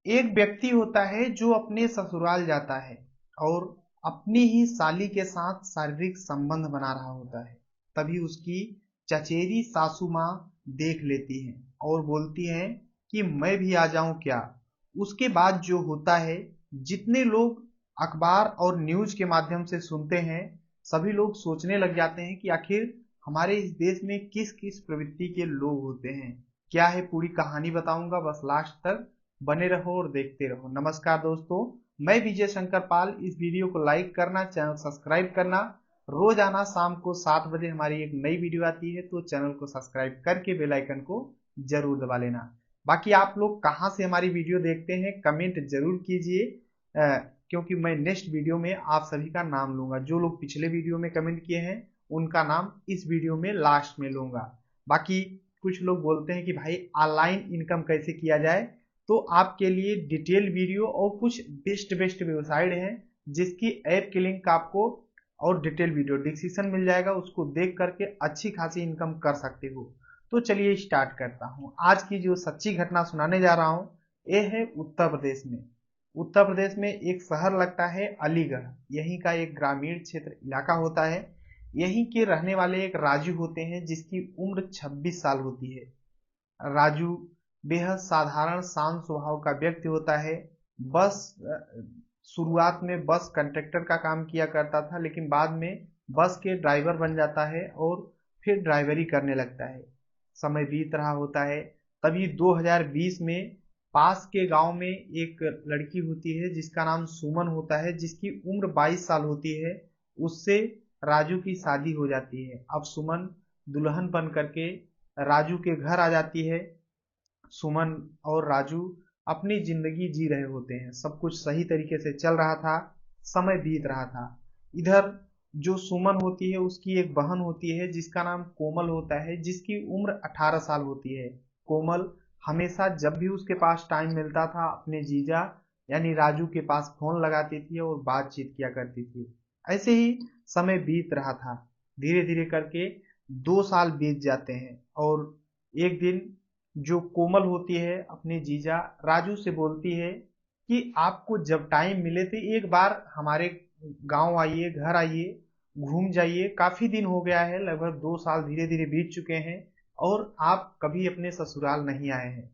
एक व्यक्ति होता है जो अपने ससुराल जाता है और अपनी ही साली के साथ शारीरिक संबंध बना रहा होता है। तभी उसकी चचेरी सासू माँ देख लेती है और बोलती है कि मैं भी आ जाऊं क्या। उसके बाद जो होता है, जितने लोग अखबार और न्यूज के माध्यम से सुनते हैं, सभी लोग सोचने लग जाते हैं कि आखिर हमारे इस देश में किस किस प्रवृत्ति के लोग होते हैं। क्या है, पूरी कहानी बताऊंगा, बस लास्ट तक बने रहो और देखते रहो। नमस्कार दोस्तों, मैं विजय शंकर पाल। इस वीडियो को लाइक करना, चैनल सब्सक्राइब करना। रोजाना शाम को 7 बजे हमारी एक नई वीडियो आती है, तो चैनल को सब्सक्राइब करके बेल आइकन को जरूर दबा लेना। बाकी आप लोग कहाँ से हमारी वीडियो देखते हैं, कमेंट जरूर कीजिए, क्योंकि मैं नेक्स्ट वीडियो में आप सभी का नाम लूंगा। जो लोग पिछले वीडियो में कमेंट किए हैं उनका नाम इस वीडियो में लास्ट में लूंगा। बाकी कुछ लोग बोलते हैं कि भाई ऑनलाइन इनकम कैसे किया जाए, तो आपके लिए डिटेल वीडियो और कुछ बेस्ट बेस्ट वेबसाइट हैं जिसकी ऐप की लिंक आपको और डिटेल वीडियो डिस्क्रिप्शन मिल जाएगा, उसको देख करके अच्छी खासी इनकम कर सकते हो। तो चलिए स्टार्ट करता हूँ। आज की जो सच्ची घटना सुनाने जा रहा हूँ, ये है उत्तर प्रदेश में। उत्तर प्रदेश में एक शहर लगता है अलीगढ़। यहीं का एक ग्रामीण क्षेत्र इलाका होता है। यहीं के रहने वाले एक राजू होते हैं जिसकी उम्र 26 साल होती है। राजू बेहद साधारण शांत स्वभाव का व्यक्ति होता है। बस शुरुआत में बस कंडक्टर का काम किया करता था, लेकिन बाद में बस के ड्राइवर बन जाता है और फिर ड्राइवरी करने लगता है। समय बीत रहा होता है। तभी 2020 में पास के गांव में एक लड़की होती है जिसका नाम सुमन होता है, जिसकी उम्र 22 साल होती है। उससे राजू की शादी हो जाती है। अब सुमन दुल्हन बन करके राजू के घर आ जाती है। सुमन और राजू अपनी जिंदगी जी रहे होते हैं। सब कुछ सही तरीके से चल रहा था। समय बीत रहा था। इधर जो सुमन होती है उसकी एक बहन होती है जिसका नाम कोमल होता है, जिसकी उम्र 18 साल होती है। कोमल हमेशा जब भी उसके पास टाइम मिलता था अपने जीजा यानी राजू के पास फोन लगाती थी और बातचीत किया करती थी। ऐसे ही समय बीत रहा था। धीरे धीरे करके 2 साल बीत जाते हैं और एक दिन जो कोमल होती है अपने जीजा राजू से बोलती है कि आपको जब टाइम मिले तो एक बार हमारे गांव आइए, घर आइए, घूम जाइए। काफी दिन हो गया है, लगभग 2 साल धीरे धीरे बीत चुके हैं और आप कभी अपने ससुराल नहीं आए हैं।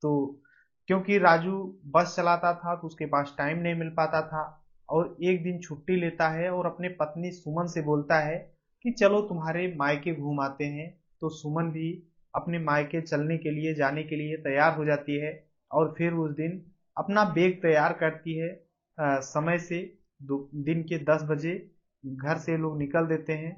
तो क्योंकि राजू बस चलाता था तो उसके पास टाइम नहीं मिल पाता था, और एक दिन छुट्टी लेता है और अपने पत्नी सुमन से बोलता है कि चलो तुम्हारे मायके घूम आते हैं। तो सुमन भी अपने मायके चलने के लिए, जाने के लिए तैयार हो जाती है और फिर उस दिन अपना बैग तैयार करती है। समय से दिन के 10 बजे घर से लोग निकल देते हैं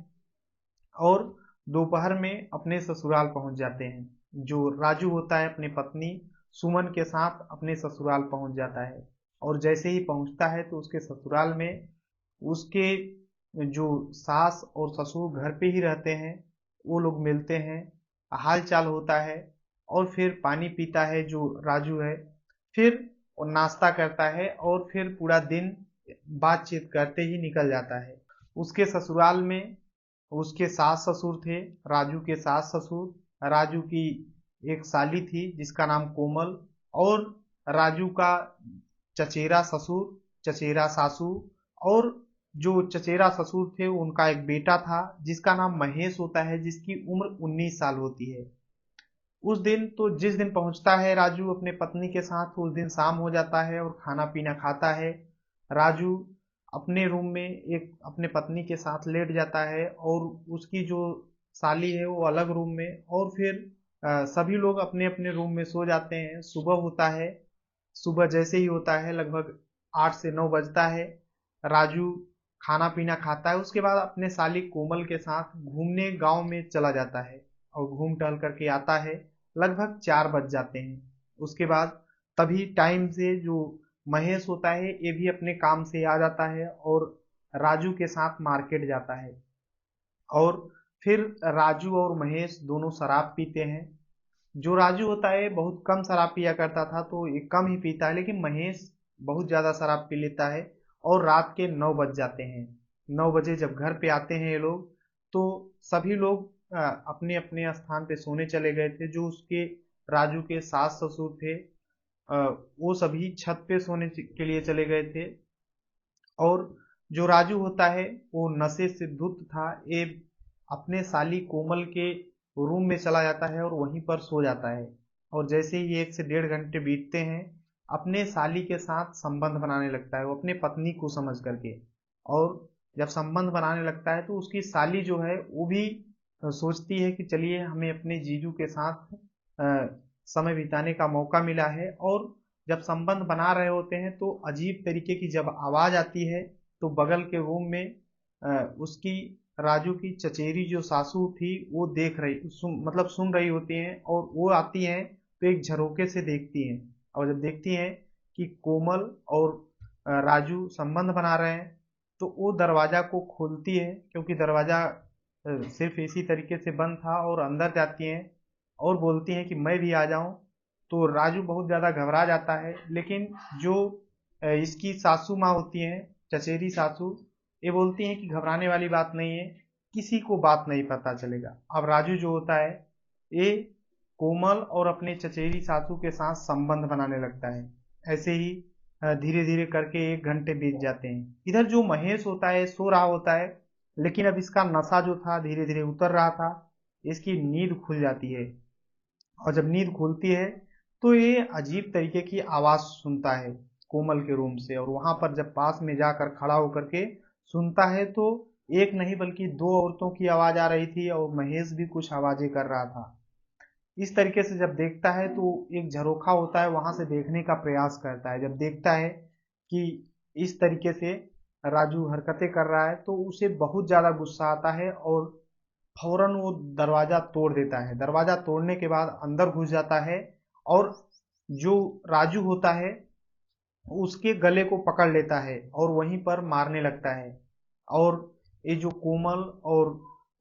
और दोपहर में अपने ससुराल पहुंच जाते हैं। जो राजू होता है अपनी पत्नी सुमन के साथ अपने ससुराल पहुंच जाता है। और जैसे ही पहुंचता है तो उसके ससुराल में उसके जो सास और ससुर घर पे ही रहते हैं, वो लोग मिलते हैं, हाल चाल होता है और फिर पानी पीता है जो राजू है। फिर वो नाश्ता करता है और फिर पूरा दिन बातचीत करते ही निकल जाता है। उसके ससुराल में उसके सास ससुर थे, राजू के सास ससुर, राजू की एक साली थी जिसका नाम कोमल, और राजू का चचेरा ससुर, चचेरा सासू, और जो चचेरा ससुर थे उनका एक बेटा था जिसका नाम महेश होता है, जिसकी उम्र 19 साल होती है। उस दिन तो जिस दिन पहुंचता है राजू अपने पत्नी के साथ, उस दिन शाम हो जाता है और खाना पीना खाता है। राजू अपने रूम में एक अपने पत्नी के साथ लेट जाता है और उसकी जो साली है वो अलग रूम में, और फिर सभी लोग अपने अपने रूम में सो जाते हैं। सुबह होता है। सुबह जैसे ही होता है, लगभग 8 से 9 बजता है, राजू खाना पीना खाता है। उसके बाद अपने साली कोमल के साथ घूमने गांव में चला जाता है और घूम टहल करके आता है। लगभग 4 बज जाते हैं। उसके बाद तभी टाइम से जो महेश होता है ये भी अपने काम से आ जाता है और राजू के साथ मार्केट जाता है। और फिर राजू और महेश दोनों शराब पीते हैं। जो राजू होता है बहुत कम शराब पिया करता था, तो ये कम ही पीता है, लेकिन महेश बहुत ज्यादा शराब पी लेता है। और रात के 9 बज जाते हैं। 9 बजे जब घर पे आते हैं ये लोग, तो सभी लोग अपने अपने स्थान पे सोने चले गए थे। जो उसके राजू के सास ससुर थे, वो सभी छत पे सोने के लिए चले गए थे। और जो राजू होता है वो नशे से धुत था। ये अपने साली कोमल के रूम में चला जाता है और वहीं पर सो जाता है। और जैसे ही 1 से 1.5 घंटे बीतते हैं, अपने साली के साथ संबंध बनाने लगता है, वो अपने पत्नी को समझ करके। और जब संबंध बनाने लगता है तो उसकी साली जो है वो भी सोचती है कि चलिए हमें अपने जीजू के साथ समय बिताने का मौका मिला है। और जब संबंध बना रहे होते हैं तो अजीब तरीके की जब आवाज आती है तो बगल के रूम में उसकी राजू की चचेरी जो सासू थी वो देख रही मतलब सुन रही होती हैं। और वो आती हैं तो एक झरोके से देखती हैं। और जब देखती हैं कि कोमल और राजू संबंध बना रहे हैं तो वो दरवाजा को खोलती है, क्योंकि दरवाजा सिर्फ इसी तरीके से बंद था। और अंदर जाती हैं और बोलती हैं कि मैं भी आ जाऊं। तो राजू बहुत ज्यादा घबरा जाता है, लेकिन जो इसकी सासू माँ होती हैं, चचेरी सासू, ये बोलती हैं कि घबराने वाली बात नहीं है, किसी को बात नहीं पता चलेगा। अब राजू जो होता है ये कोमल और अपने चचेरी सासू के साथ संबंध बनाने लगता है। ऐसे ही धीरे धीरे करके 1 घंटे बीत जाते हैं। इधर जो महेश होता है सो रहा होता है, लेकिन अब इसका नशा जो था धीरे धीरे उतर रहा था। इसकी नींद खुल जाती है। और जब नींद खुलती है तो ये अजीब तरीके की आवाज सुनता है कोमल के रूम से। और वहां पर जब पास में जाकर खड़ा होकर के सुनता है तो एक नहीं बल्कि 2 औरतों की आवाज आ रही थी और महेश भी कुछ आवाजें कर रहा था। इस तरीके से जब देखता है तो एक झरोखा होता है, वहां से देखने का प्रयास करता है। जब देखता है कि इस तरीके से राजू हरकतें कर रहा है तो उसे बहुत ज्यादा गुस्सा आता है और फौरन वो दरवाजा तोड़ देता है। दरवाजा तोड़ने के बाद अंदर घुस जाता है और जो राजू होता है उसके गले को पकड़ लेता है और वहीं पर मारने लगता है। और ये जो कोमल और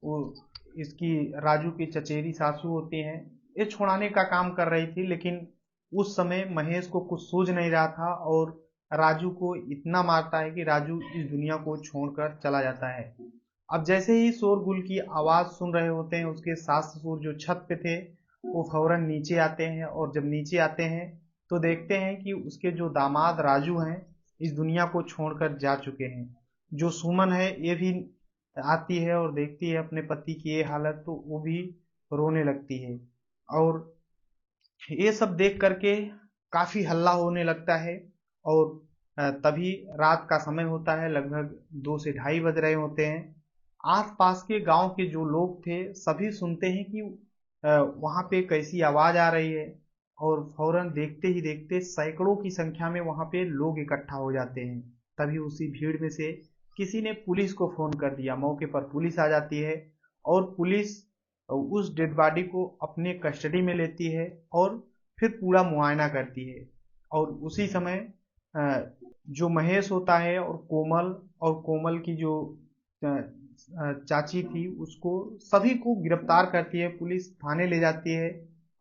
वो इसकी राजू की चचेरी सासू होती हैं, ये छुड़ाने का काम कर रही थी। लेकिन उस समय महेश को कुछ सूझ नहीं रहा था और राजू को इतना मारता है कि राजू इस दुनिया को छोड़कर चला जाता है। अब जैसे ही शोरगुल की आवाज सुन रहे होते हैं, उसके सास ससुर जो छत पे थे वो फौरन नीचे आते हैं। और जब नीचे आते हैं तो देखते हैं कि उसके जो दामाद राजू हैं इस दुनिया को छोड़कर जा चुके हैं। जो सुमन है ये भी आती है और देखती है अपने पति की ये हालत, तो वो भी रोने लगती है। और ये सब देख करके काफी हल्ला होने लगता है। और तभी रात का समय होता है, लगभग 2 से 2:30 बज रहे होते हैं। आसपास के गांव के जो लोग थे सभी सुनते हैं कि वहां पे कैसी आवाज आ रही है। और फौरन देखते ही देखते सैकड़ों की संख्या में वहां पे लोग इकट्ठा हो जाते हैं। तभी उसी भीड़ में से किसी ने पुलिस को फोन कर दिया। मौके पर पुलिस आ जाती है और पुलिस उस डेड बॉडी को अपने कस्टडी में लेती है और फिर पूरा मुआयना करती है। और उसी समय जो महेश होता है और कोमल की जो चाची थी उसको सभी को गिरफ्तार करती है पुलिस, थाने ले जाती है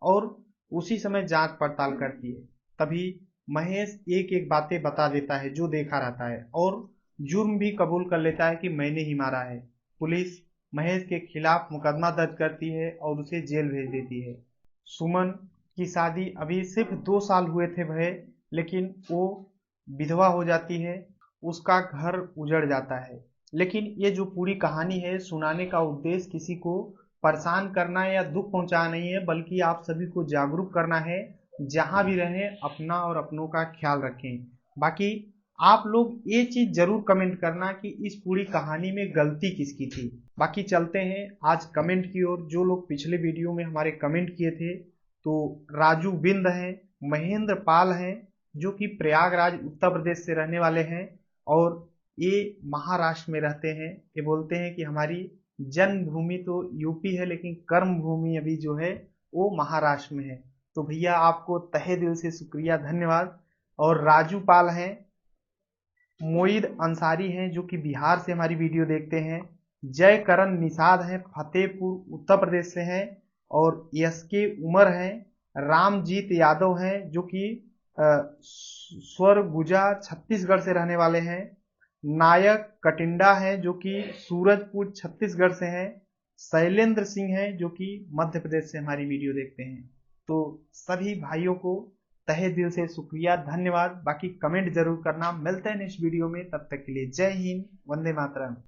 और उसी समय जांच पड़ताल करती है। तभी महेश एक एक बातें बता देता है जो देखा रहता है और जुर्म भी कबूल कर लेता है कि मैंने ही मारा है। पुलिस महेश के खिलाफ मुकदमा दर्ज करती है और उसे जेल भेज देती है। सुमन की शादी अभी सिर्फ 2 साल हुए थे भय, लेकिन वो विधवा हो जाती है, उसका घर उजड़ जाता है। लेकिन ये जो पूरी कहानी है सुनाने का उद्देश्य किसी को परेशान करना या दुख पहुंचाना नहीं है, बल्कि आप सभी को जागरूक करना है। जहां भी रहें अपना और अपनों का ख्याल रखें। बाकी आप लोग ये चीज जरूर कमेंट करना कि इस पूरी कहानी में गलती किसकी थी। बाकी चलते हैं आज कमेंट की ओर। जो लोग पिछले वीडियो में हमारे कमेंट किए थे, तो राजू बिंद हैं, महेंद्र पाल हैं जो कि प्रयागराज उत्तर प्रदेश से रहने वाले हैं और ये महाराष्ट्र में रहते हैं। ये बोलते हैं कि हमारी जन्मभूमि तो यूपी है लेकिन कर्म भूमि अभी जो है वो महाराष्ट्र में है। तो भैया आपको तहे दिल से शुक्रिया, धन्यवाद। और राजू पाल हैं, मोईद अंसारी हैं जो कि बिहार से हमारी वीडियो देखते हैं, जय करण निषाद हैं फतेहपुर उत्तर प्रदेश से हैं, और यस के उमर हैं, रामजीत यादव हैं जो कि स्वरगुजा छत्तीसगढ़ से रहने वाले हैं, नायक कटिंडा हैं जो कि सूरजपुर छत्तीसगढ़ से हैं, शैलेंद्र सिंह हैं जो कि मध्य प्रदेश से हमारी वीडियो देखते हैं। तो सभी भाइयों को तहे दिल से शुक्रिया, धन्यवाद। बाकी कमेंट जरूर करना। मिलते हैं नेक्स्ट वीडियो में, तब तक के लिए जय हिंद, वंदे मातरम।